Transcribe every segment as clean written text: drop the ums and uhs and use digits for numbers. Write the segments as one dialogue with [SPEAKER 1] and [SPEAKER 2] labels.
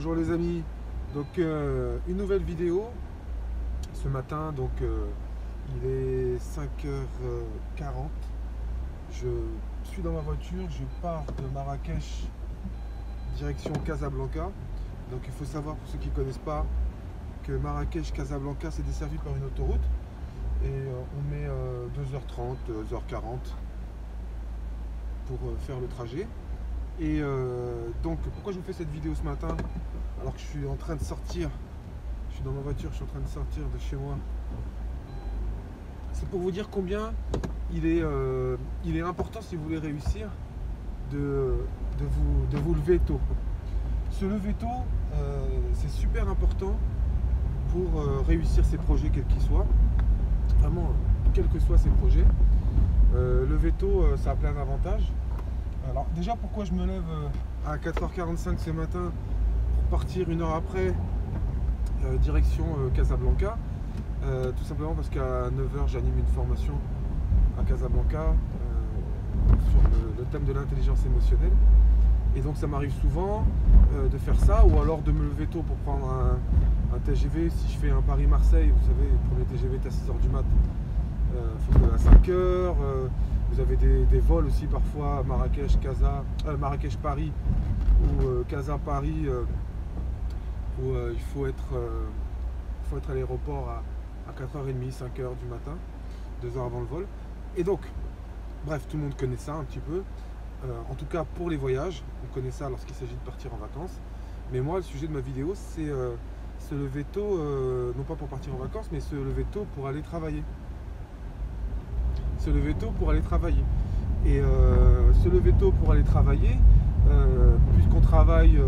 [SPEAKER 1] Bonjour les amis, donc une nouvelle vidéo ce matin, donc il est 5h40, je suis dans ma voiture, je pars de Marrakech direction Casablanca. Donc il faut savoir, pour ceux qui ne connaissent pas, que Marrakech-Casablanca c'est desservi par une autoroute et on met 2h30, 2h40 pour faire le trajet. Et donc pourquoi je vous fais cette vidéo ce matin alors que je suis en train de sortir, je suis dans ma voiture, je suis en train de sortir de chez moi. C'est pour vous dire combien il est important, si vous voulez réussir, de vous lever tôt. Se lever tôt, c'est super important pour réussir ses projets quels qu'ils soient. Vraiment, quels que soient ses projets. Lever tôt, ça a plein d'avantages. Alors déjà, pourquoi je me lève à 4h45 ce matin pour partir une heure après direction Casablanca, tout simplement parce qu'à 9h j'anime une formation à Casablanca sur le thème de l'intelligence émotionnelle, et donc ça m'arrive souvent de faire ça, ou alors de me lever tôt pour prendre un TGV. Si je fais un Paris-Marseille, vous savez, le premier TGV est à 6h du mat, il faut que à 5h. Vous avez des vols aussi parfois Marrakech-Paris ou Casa-Paris, où il faut être à l'aéroport à 4h30, 5h du matin, 2 heures avant le vol. Et donc, bref, tout le monde connaît ça un petit peu. En tout cas pour les voyages, on connaît ça lorsqu'il s'agit de partir en vacances. Mais moi, le sujet de ma vidéo, c'est se lever tôt, non pas pour partir en vacances, mais se lever tôt pour aller travailler. Se lever tôt pour aller travailler. Et se lever tôt pour aller travailler, puisqu'on travaille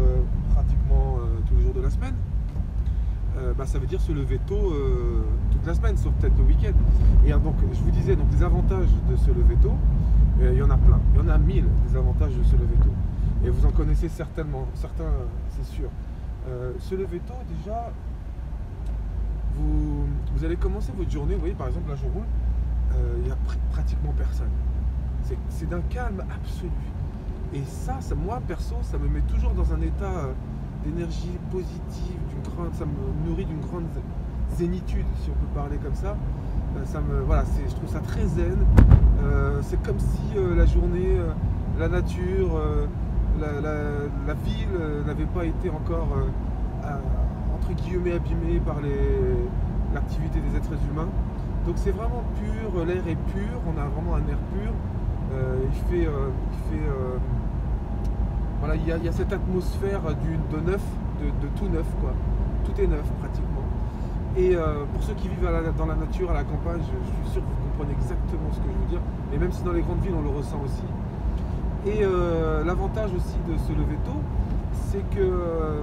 [SPEAKER 1] pratiquement tous les jours de la semaine, ça veut dire se lever tôt toute la semaine, sauf peut-être le week-end. Et donc, je vous disais, donc les avantages de se lever tôt, il y en a plein. Il y en a 1000 des avantages de se lever tôt. Et vous en connaissez certainement, certains, c'est sûr. Se lever tôt, déjà, vous allez commencer votre journée. Vous voyez, par exemple, là, je roule. Il n'y a pratiquement personne. C'est d'un calme absolu. Et ça, moi perso, ça me met toujours dans un état d'énergie positive, ça me nourrit d'une grande zénitude, si on peut parler comme ça. Voilà, je trouve ça très zen. C'est comme si la journée, la nature, la ville n'avait pas été encore entre guillemets abîmée par l'activité des êtres humains. Donc c'est vraiment pur, l'air est pur, on a vraiment un air pur. Voilà, il y a cette atmosphère de neuf, de tout neuf, quoi. Tout est neuf pratiquement. Et pour ceux qui vivent dans la nature, à la campagne, je suis sûr que vous comprenez exactement ce que je veux dire. Mais même si dans les grandes villes on le ressent aussi. Et l'avantage aussi de se lever tôt, c'est que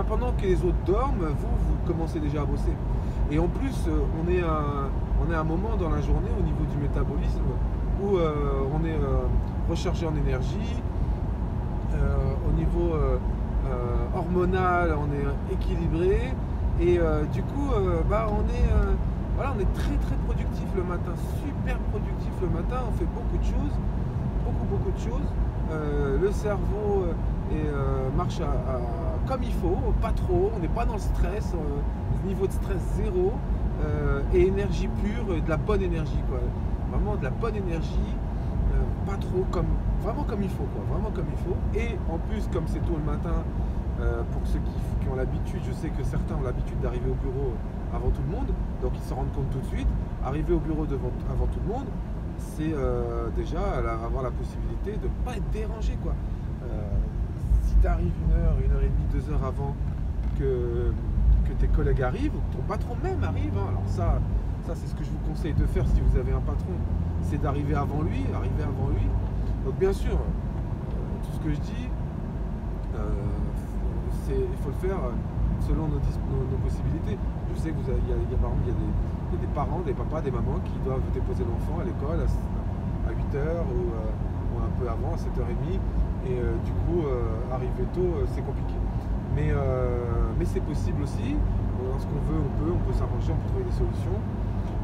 [SPEAKER 1] pendant que les autres dorment, vous commencez déjà à bosser. Et en plus, on est à un moment dans la journée au niveau du métabolisme où on est rechargé en énergie, au niveau hormonal, on est équilibré, et du coup, on est très très productif le matin, super productif le matin. On fait beaucoup de choses, beaucoup de choses. Le cerveau marche comme il faut, pas trop, on n'est pas dans le stress, niveau de stress zéro, et énergie pure, de la bonne énergie, quoi. Vraiment de la bonne énergie, pas trop, vraiment comme il faut, quoi. Vraiment comme il faut. Et en plus, comme c'est tôt le matin, pour ceux qui ont l'habitude, je sais que certains ont l'habitude d'arriver au bureau avant tout le monde, donc ils se rendent compte tout de suite. Arriver au bureau avant tout le monde, c'est déjà avoir la possibilité de ne pas être dérangé, quoi. Si tu arrives 1h et demie, 2 heures avant que tes collègues arrivent, ou que ton patron même arrive, hein. Alors ça c'est ce que je vous conseille de faire si vous avez un patron, c'est d'arriver avant lui, Donc bien sûr, tout ce que je dis, il faut le faire selon nos possibilités. Je sais que il y a des parents, des papas, des mamans qui doivent déposer l'enfant à l'école à 8h ou un peu avant, à 7h30, et du coup arriver tôt, c'est compliqué. Mais c'est possible aussi. Lorsqu'on veut, on peut s'arranger, on peut trouver des solutions.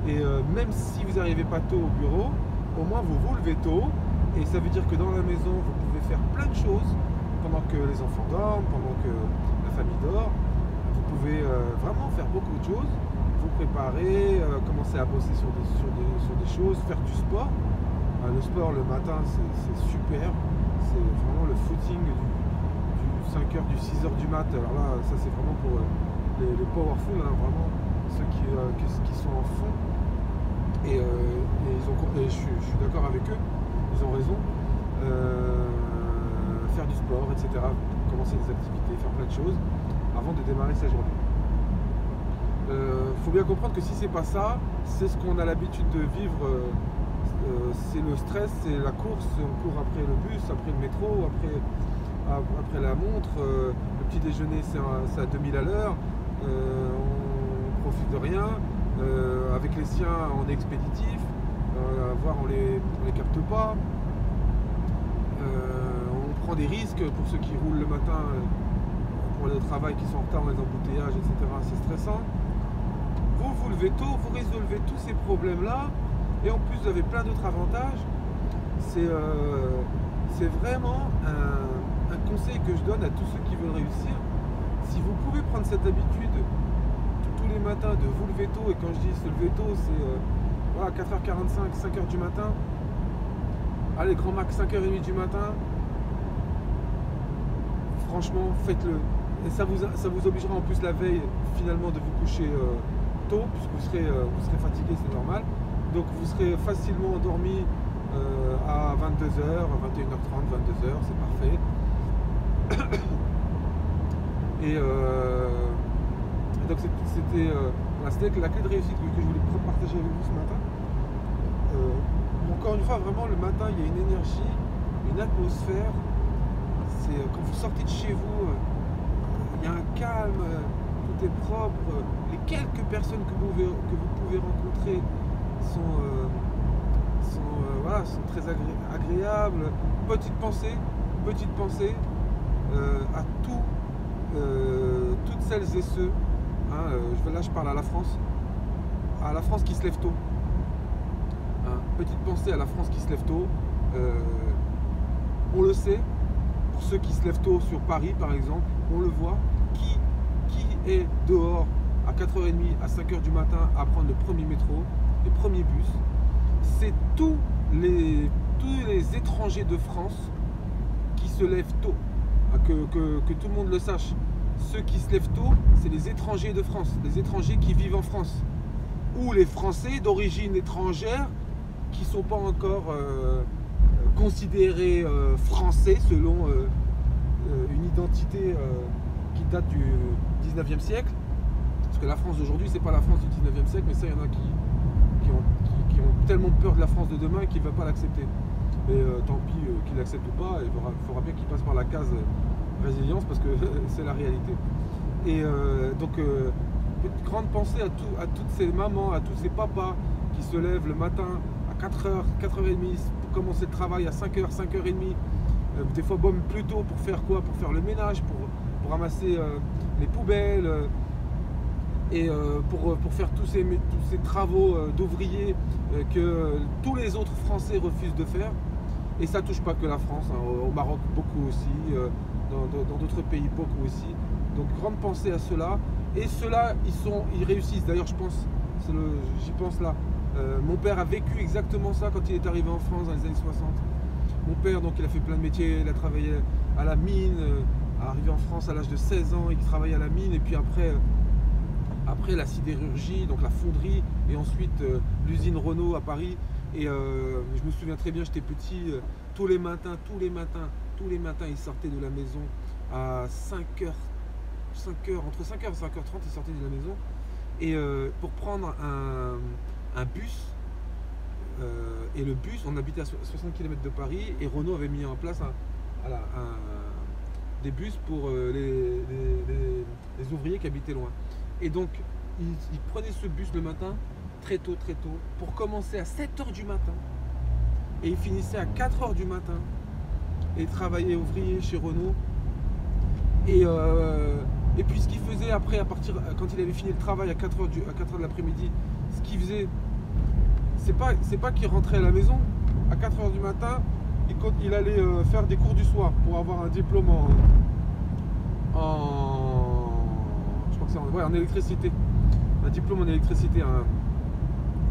[SPEAKER 1] Et même si vous n'arrivez pas tôt au bureau, au moins vous vous levez tôt. Et ça veut dire que dans la maison, vous pouvez faire plein de choses pendant que les enfants dorment, pendant que la famille dort. Vous pouvez vraiment faire beaucoup de choses, vous préparer, commencer à bosser sur des choses, faire du sport. Le sport le matin c'est super, c'est vraiment le footing du 5h, du 6h du mat. Alors là ça c'est vraiment pour les powerful, hein, vraiment ceux qui sont en fond. Et je suis d'accord avec eux, ils ont raison. Faire du sport, etc. Commencer des activités, faire plein de choses avant de démarrer sa journée. Faut bien comprendre que si c'est pas ça, c'est ce qu'on a l'habitude de vivre, c'est le stress, c'est la course, on court après le bus, après le métro, après la montre, le petit déjeuner c'est à 2000 à l'heure, on profite de rien, avec les siens on est expéditif, voire on les capte pas, on prend des risques pour ceux qui roulent le matin pour aller au travail, qui sont en retard dans les embouteillages, etc. C'est stressant. Vous levez tôt, vous résolvez tous ces problèmes-là, et en plus vous avez plein d'autres avantages. C'est vraiment un conseil que je donne à tous ceux qui veulent réussir. Si vous pouvez prendre cette habitude tous les matins de vous lever tôt, et quand je dis se lever tôt, c'est voilà, 4h45, 5h du matin, allez grand max 5h30 du matin, franchement faites-le. Et ça vous obligera en plus la veille finalement de vous coucher tôt, puisque vous serez fatigué, c'est normal. Donc vous serez facilement endormi à 22h, 21h30, 22h, c'est parfait. Et donc c'était la clé de réussite que je voulais partager avec vous ce matin. Encore une fois, vraiment le matin il y a une énergie, une atmosphère. C'est quand vous sortez de chez vous, il y a un calme, tout est propre. Les quelques personnes que vous pouvez rencontrer sont très agréables. Petite pensée à toutes celles et ceux, hein, là je parle à la France qui se lève tôt. Hein, petite pensée à la France qui se lève tôt. On le sait, pour ceux qui se lèvent tôt sur Paris par exemple, on le voit, qui est dehors à 4h30, à 5h du matin à prendre le premier métro, les premiers bus. C'est tous les étrangers de France qui se lèvent tôt. Que tout le monde le sache. Ceux qui se lèvent tôt, c'est les étrangers de France, les étrangers qui vivent en France. Ou les Français d'origine étrangère qui ne sont pas encore considérés français selon une identité qui date du 19e siècle. Parce que la France d'aujourd'hui, c'est pas la France du 19e siècle, mais ça, il y en a qui ont tellement peur de la France de demain qu'ils ne veulent pas l'accepter. Et tant pis qu'ils l'acceptent ou pas, il faudra bien qu'ils passent par la case résilience, parce que c'est la réalité. Et donc, grande pensée à toutes ces mamans, à tous ces papas qui se lèvent le matin à 4h, 4h30 pour commencer le travail, à 5h, 5h30, des fois même plus tôt pour faire quoi? Pour faire le ménage, pour ramasser les poubelles, et pour faire tous ces travaux d'ouvriers que tous les autres Français refusent de faire. Et ça touche pas que la France, hein, au Maroc beaucoup aussi, dans d'autres pays beaucoup aussi. Donc grande pensée à ceux-là. Et ceux-là, ils réussissent. D'ailleurs, j'y pense là. Mon père a vécu exactement ça quand il est arrivé en France dans les années 60. Mon père, donc, il a fait plein de métiers. Il a travaillé à la mine, arrivé en France à l'âge de 16 ans, il travaillait à la mine. Et puis après la sidérurgie, donc la fonderie, et ensuite l'usine Renault à Paris. Et je me souviens très bien, j'étais petit, tous les matins, il sortait de la maison à 5h, entre 5h et 5h30, il sortait de la maison. Et pour prendre un bus, et le bus, on habitait à 60 km de Paris, et Renault avait mis en place des bus pour les ouvriers qui habitaient loin. Et donc, il prenait ce bus le matin, très tôt, pour commencer à 7h du matin, et il finissait à 4h du matin, et travaillait ouvrier chez Renault. Et puis ce qu'il faisait après, quand il avait fini le travail à 4h de l'après-midi, ce qu'il faisait, c'est pas qu'il rentrait à la maison à 4h du matin, il allait faire des cours du soir pour avoir un diplôme en ouais, en électricité. Un diplôme en électricité,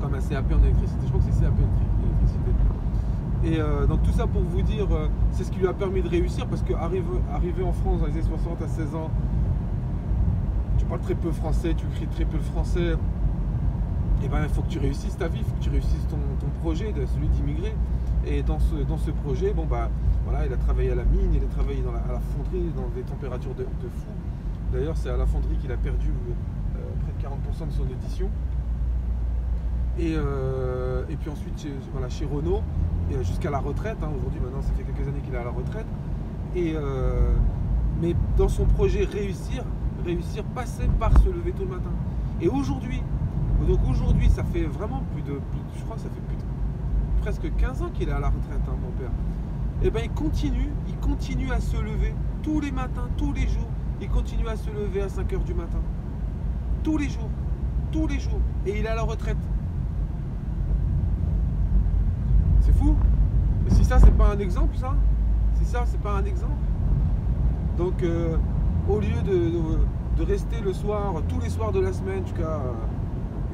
[SPEAKER 1] comme un CAP en électricité. Je crois que c'est CAP électricité. Et donc tout ça pour vous dire, c'est ce qui lui a permis de réussir, parce qu'arriver en France dans les années 60 à 16 ans, tu parles très peu français, tu écris très peu le français, et ben il faut que tu réussisses ta vie, il faut que tu réussisses ton projet, celui d'immigrer. Et dans ce projet, bon bah voilà, il a travaillé à la mine, il a travaillé à la fonderie, dans des températures de fou. D'ailleurs, c'est à la fonderie qu'il a perdu près de 40% de son édition. Et puis ensuite, voilà, chez Renault, jusqu'à la retraite. Aujourd'hui, maintenant, ça fait quelques années qu'il est à la retraite. Mais dans son projet, réussir passait par se lever tôt le matin. Et aujourd'hui, ça fait vraiment je crois que ça fait presque 15 ans qu'il est à la retraite, mon père. Et ben il continue à se lever tous les matins, tous les jours. Il continue à se lever à 5 h du matin. Tous les jours. Et il est à la retraite. C'est fou. Et si ça, c'est pas un exemple, ça? Si ça, c'est pas un exemple? Donc, au lieu de rester le soir, tous les soirs de la semaine, jusqu'à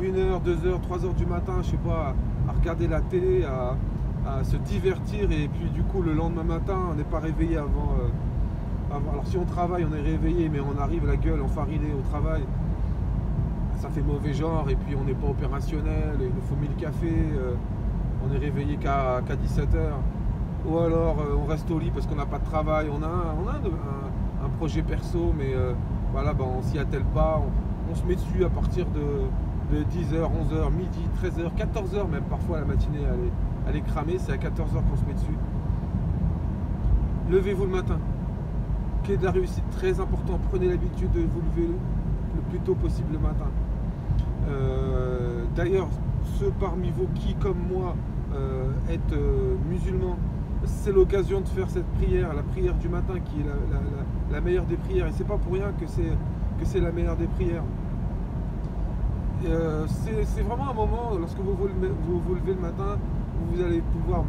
[SPEAKER 1] 1 h, 2 h, 3 h du matin, je sais pas, à regarder la télé, à se divertir, et puis du coup, le lendemain matin, on n'est pas réveillé avant. Alors, si on travaille, on est réveillé, mais on arrive la gueule enfarinée au travail. Ça fait mauvais genre, et puis on n'est pas opérationnel, il nous faut 1000 cafés, on est réveillé qu'à 17 h. Ou alors on reste au lit parce qu'on n'a pas de travail, on a un projet perso, mais voilà, ben, on s'y attelle pas, on se met dessus à partir de 10 h, 11 h, midi, 13 h, 14 h même, parfois la matinée elle est cramée, c'est à 14 h qu'on se met dessus. Levez-vous le matin, clé de la réussite, très important, prenez l'habitude de vous lever le plus tôt possible le matin. D'ailleurs, ceux parmi vous qui, comme moi, êtes musulmans, c'est l'occasion de faire cette prière, la prière du matin, qui est la meilleure des prières. Et c'est pas pour rien que c'est la meilleure des prières. C'est vraiment un moment, lorsque vous vous levez le matin, où vous allez pouvoir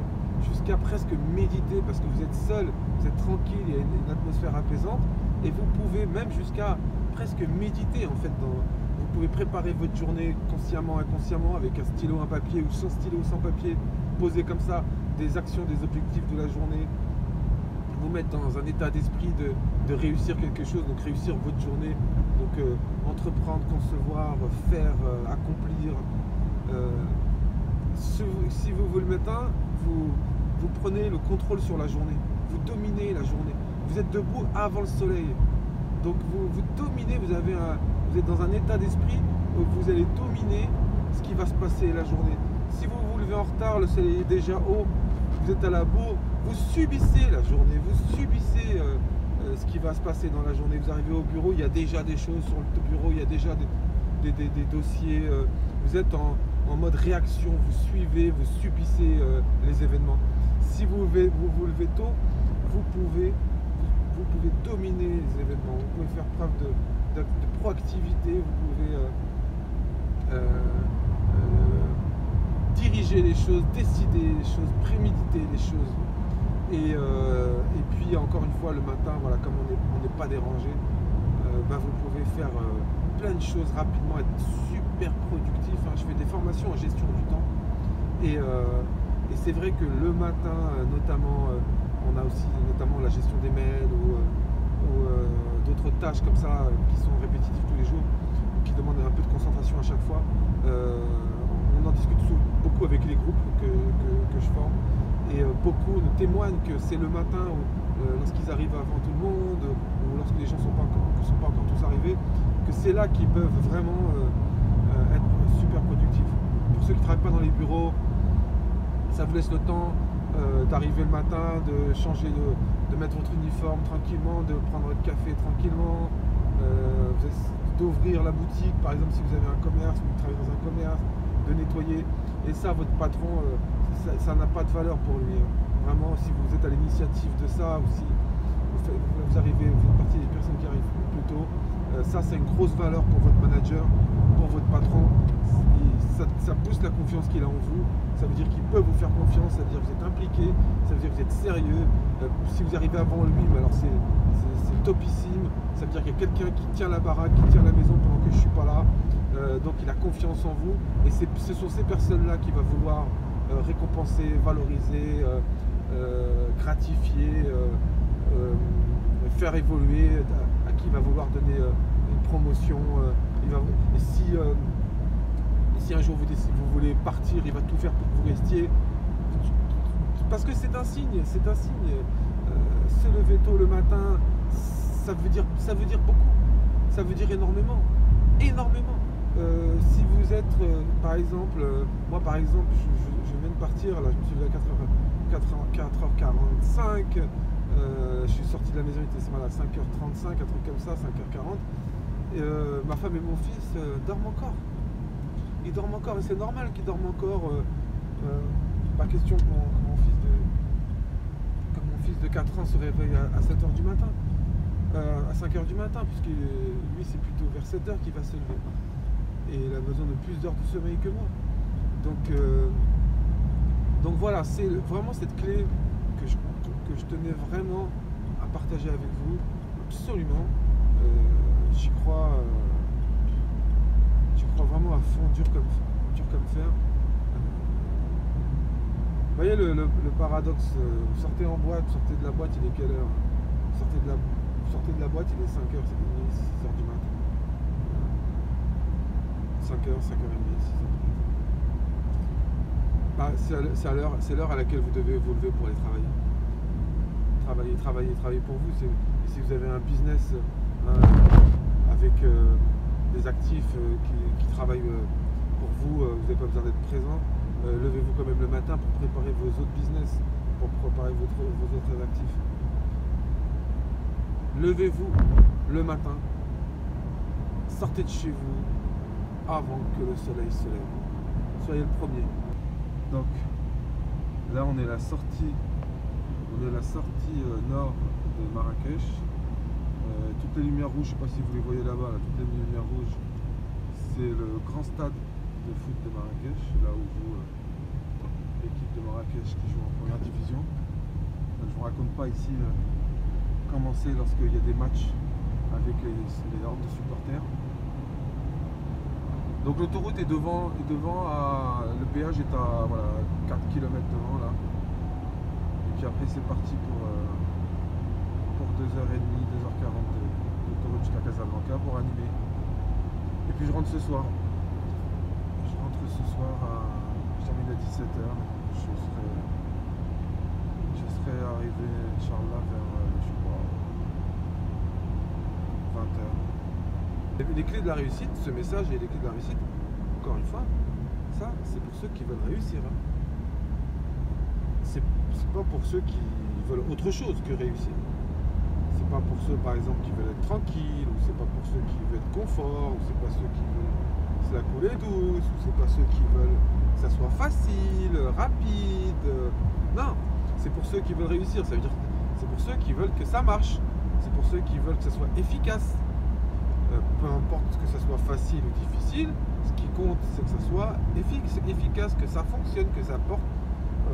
[SPEAKER 1] jusqu'à presque méditer, parce que vous êtes seul, vous êtes tranquille, il y a une atmosphère apaisante, et vous pouvez même jusqu'à presque méditer, en fait. Vous pouvez préparer votre journée consciemment, inconsciemment, avec un stylo, un papier, ou sans stylo, sans papier, poser comme ça des actions, des objectifs de la journée, vous mettre dans un état d'esprit de réussir quelque chose, donc réussir votre journée, donc entreprendre, concevoir, faire, accomplir. Si vous le matin, vous prenez le contrôle sur la journée, vous dominez la journée, vous êtes debout avant le soleil, donc vous dominez, vous êtes dans un état d'esprit où vous allez dominer ce qui va se passer la journée. Si vous vous levez en retard, le soleil est déjà haut, vous êtes à la bourre, vous subissez la journée, vous subissez ce qui va se passer dans la journée. Vous arrivez au bureau, il y a déjà des choses sur le bureau, il y a déjà des dossiers, vous êtes en mode réaction, vous suivez, vous subissez les événements. Si vous vous levez tôt, vous pouvez dominer les événements, vous pouvez faire preuve de proactivité, vous pouvez diriger les choses, décider les choses, préméditer les choses. Et puis encore une fois, le matin, voilà, comme on n'est pas dérangé, vous pouvez faire plein de choses rapidement, être super productif. Je fais des formations en gestion du temps, et c'est vrai que le matin, notamment, on a aussi notamment la gestion des mails ou d'autres tâches comme ça qui sont répétitives tous les jours, qui demandent un peu de concentration à chaque fois. On en discute beaucoup avec les groupes que je forme, et beaucoup nous témoignent que c'est le matin lorsqu'ils arrivent avant tout le monde, ou lorsque les gens ne sont pas encore tous arrivés, que c'est là qu'ils peuvent vraiment être super productifs. Pour ceux qui ne travaillent pas dans les bureaux, ça vous laisse le temps d'arriver le matin, de changer, de mettre votre uniforme tranquillement, de prendre votre café tranquillement, d'ouvrir la boutique, par exemple si vous avez un commerce, vous travaillez dans un commerce, de nettoyer. Et ça, votre patron, ça n'a pas de valeur pour lui. Vraiment, si vous êtes à l'initiative de ça, ou si vous faites partie des personnes qui arrivent plus tôt, ça c'est une grosse valeur pour votre manager, pour votre patron. ça booste la confiance qu'il a en vous. Ça veut dire qu'il peut vous faire confiance, ça veut dire que vous êtes impliqué, ça veut dire que vous êtes sérieux. Si vous arrivez avant lui, mais alors c'est topissime. Ça veut dire qu'il y a quelqu'un qui tient la baraque, qui tient la maison pendant que je ne suis pas là. Donc il a confiance en vous. Et ce sont ces personnes-là qui va vouloir récompenser, valoriser, gratifier, faire évoluer, à qui il va vouloir donner une promotion. Et si un jour vous voulez partir, il va tout faire pour que vous restiez. Parce que c'est un signe, se lever tôt le matin, ça veut dire beaucoup, ça veut dire énormément. Si vous êtes, par exemple, moi par exemple, je viens de partir, là, je me suis levé à 4h45, je suis sorti de la maison, il était ce matin à 5h35, un truc comme ça, 5h40. Ma femme et mon fils dorment encore. Ils dorment encore et c'est normal qu'ils dorment encore. Pas question que mon fils de 4 ans se réveille à 7h du matin. À 5h du matin, puisque lui c'est plutôt vers 7h qu'il va se lever. Et il a besoin de plus d'heures de sommeil que moi. Donc voilà, c'est vraiment cette clé que je tenais vraiment à partager avec vous. Absolument. J'y crois vraiment à fond, dur comme fer. Vous voyez le paradoxe, vous sortez en boîte, vous sortez de la boîte, il est quelle heure? Vous sortez de la boîte, il est 5h, 5h30, 6h du matin. 5h, 5h30, 6h du matin. C'est l'heure à laquelle vous devez vous lever pour aller travailler. Travailler pour vous. Et si vous avez un business avec des actifs qui travaillent pour vous, vous n'avez pas besoin d'être présent. Levez-vous quand même le matin pour préparer vos autres business, pour préparer vos autres actifs. Levez-vous le matin, sortez de chez vous avant que le soleil se lève. Soyez le premier. Donc là on est à la sortie nord de Marrakech. Toutes les lumières rouges, je ne sais pas si vous les voyez là-bas, toutes les lumières rouges, c'est le grand stade de foot de Marrakech, là où joue l'équipe de Marrakech qui joue en première division. Je ne vous raconte pas ici comment c'est lorsqu'il y a des matchs avec les hordes de supporters. Donc l'autoroute est devant, le péage est à 4 km devant là. Et puis après c'est parti pour 2h30, 2h40 d'autoroute jusqu'à Casablanca pour animer. Et puis je rentre ce soir. Je termine à 17h. Je serai arrivé, Inch'Allah, vers, je sais pas, 20h. Les clés de la réussite, ce message et les clés de la réussite, encore une fois, ça, c'est pour ceux qui veulent réussir. Hein. C'est pas pour ceux qui veulent autre chose que réussir. C'est pas pour ceux, par exemple, qui veulent être tranquilles, ou c'est pas pour ceux qui veulent être confort, ou c'est pas ceux qui veulent se la couler douce, ou c'est pas ceux qui veulent que ça soit facile, rapide. Non, c'est pour ceux qui veulent réussir. Ça veut dire c'est pour ceux qui veulent que ça marche. C'est pour ceux qui veulent que ça soit efficace. Peu importe que ça soit facile ou difficile, ce qui compte c'est que ça soit efficace, que ça fonctionne, que ça porte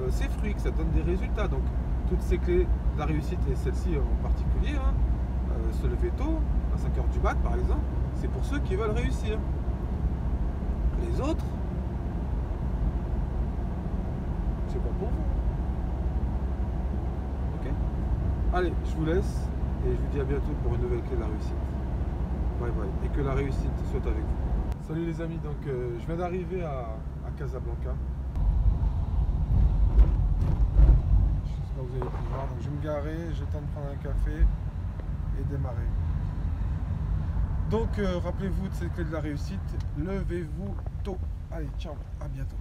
[SPEAKER 1] ses fruits, que ça donne des résultats. Donc toutes ces clés de la réussite, et celle-ci en particulier, se lever tôt, à 5h du mat par exemple, c'est pour ceux qui veulent réussir. Les autres, c'est pas pour vous. Ok? Allez, je vous laisse et je vous dis à bientôt pour une nouvelle clé de la réussite. Bye bye. Et que la réussite soit avec vous. Salut les amis, donc je viens d'arriver à Casablanca. Je sais pas, vous avez pu voir. Donc je vais me garer, j'ai le temps de prendre un café et démarrer. Donc rappelez-vous de cette clé de la réussite, levez-vous tôt. Allez, ciao, à bientôt.